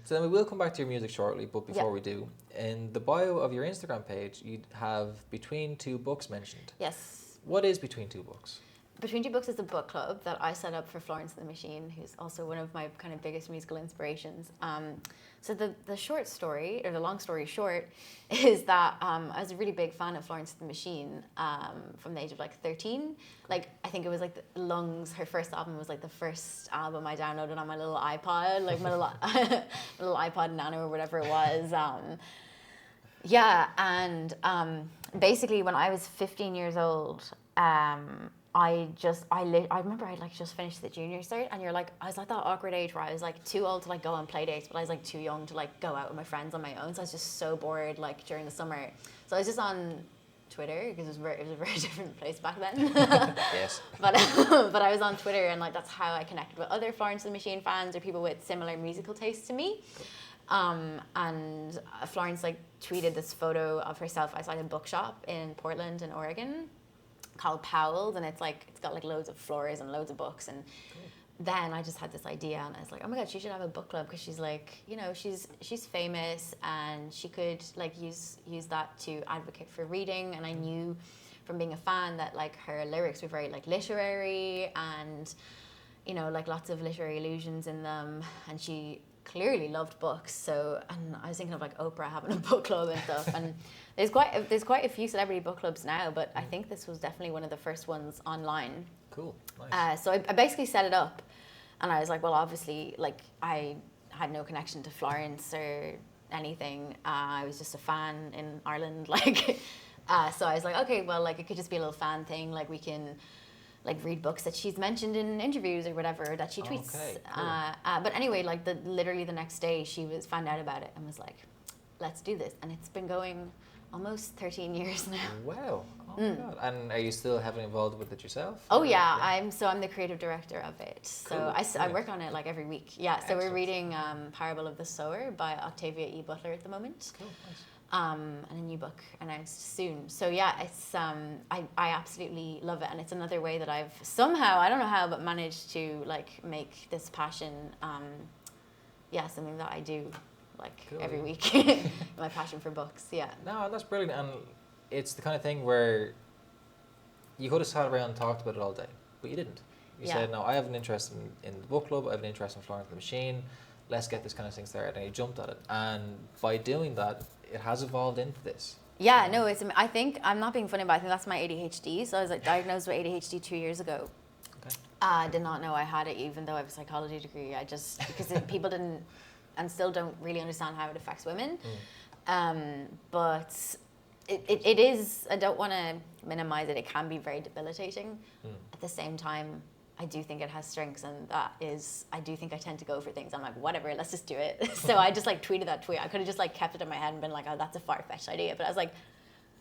So then we will come back to your music shortly, but before we do, in the bio of your Instagram page, you have Between Two Books mentioned. Yes. What is Between Two Books? Between Two Books is a book club that I set up for Florence and the Machine, who's also one of my kind of biggest musical inspirations. So the short story, or the long story short, is that I was a really big fan of Florence and the Machine from the age of like 13. Like, I think it was like Lungs, her first album was like the first album I downloaded on my little iPod, like my little, little iPod Nano or whatever it was. Basically when I was 15 years old, I remember I like just finished the junior cert, and I was like that awkward age where I was like too old to like go on play dates, but I was like too young to like go out with my friends on my own. So I was just so bored like during the summer. So I was just on Twitter, because it was a very different place back then. Yes. But I was on Twitter, and like that's how I connected with other Florence and the Machine fans or people with similar musical tastes to me. And Florence like tweeted this photo of herself outside a bookshop in Portland in Oregon called Powell's, and it's got like loads of floors and loads of books. And then I just had this idea, and I was like, oh my god, she should have a book club, because she's like, you know, she's famous, and she could like use that to advocate for reading. And I knew from being a fan that like her lyrics were very like literary, and you know, like lots of literary allusions in them, and she clearly loved books. So, and I was thinking of like Oprah having a book club and stuff, and there's quite a few celebrity book clubs now, but I think this was definitely one of the first ones online. Cool, nice. So I basically set it up, and I was like, well, obviously, like I had no connection to Florence or anything. I was just a fan in Ireland, like. So I was like, okay, well, like it could just be a little fan thing, like we can like read books that she's mentioned in interviews or whatever that she tweets. Okay, cool. But anyway, like literally the next day she found out about it and was like, let's do this. And it's been going almost 13 years now. Wow. Oh my god. And are you still heavily involved with it yourself? Oh yeah, I'm the creative director of it. So Cool. I work on it like every week. Yeah, so Excellent. we're reading Parable of the Sower by Octavia E. Butler at the moment. Cool, nice. And a new book announced soon. So yeah, it's I absolutely love it, and it's another way that I've somehow, I don't know how, but managed to like make this passion something that I do like every week. My passion for books. Yeah. No, that's brilliant, and it's the kind of thing where you could have sat around and talked about it all day, but you didn't. You said, no, I have an interest in the book club, I have an interest in Florence and the Machine, let's get this kind of thing started, and you jumped at it. And by doing that, it has evolved into this. Yeah, no, I think, I'm not being funny, but I think that's my ADHD. So I was like diagnosed with ADHD 2 years ago. Okay. I did not know I had it, even though I have a psychology degree. Because people didn't, and still don't really understand how it affects women. But it is, I don't want to minimize it, it can be very debilitating. At the same time, I do think it has strengths, and that is, I do think I tend to go for things. I'm like, whatever, let's just do it. So I just like tweeted that tweet. I could have just like kept it in my head and been like, oh, that's a far-fetched idea. But I was like,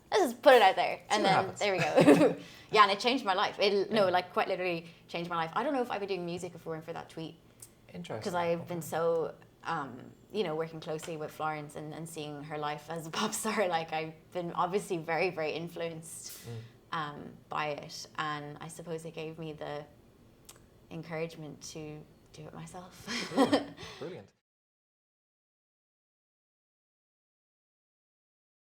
let's just put it out there. And then there we go. Yeah, and it changed my life. Like quite literally changed my life. I don't know if I'd be doing music if it weren't for that tweet. Interesting. Because I've been so, working closely with Florence and seeing her life as a pop star. Like I've been obviously very, very influenced by it. And I suppose it gave me the encouragement to do it myself. Brilliant.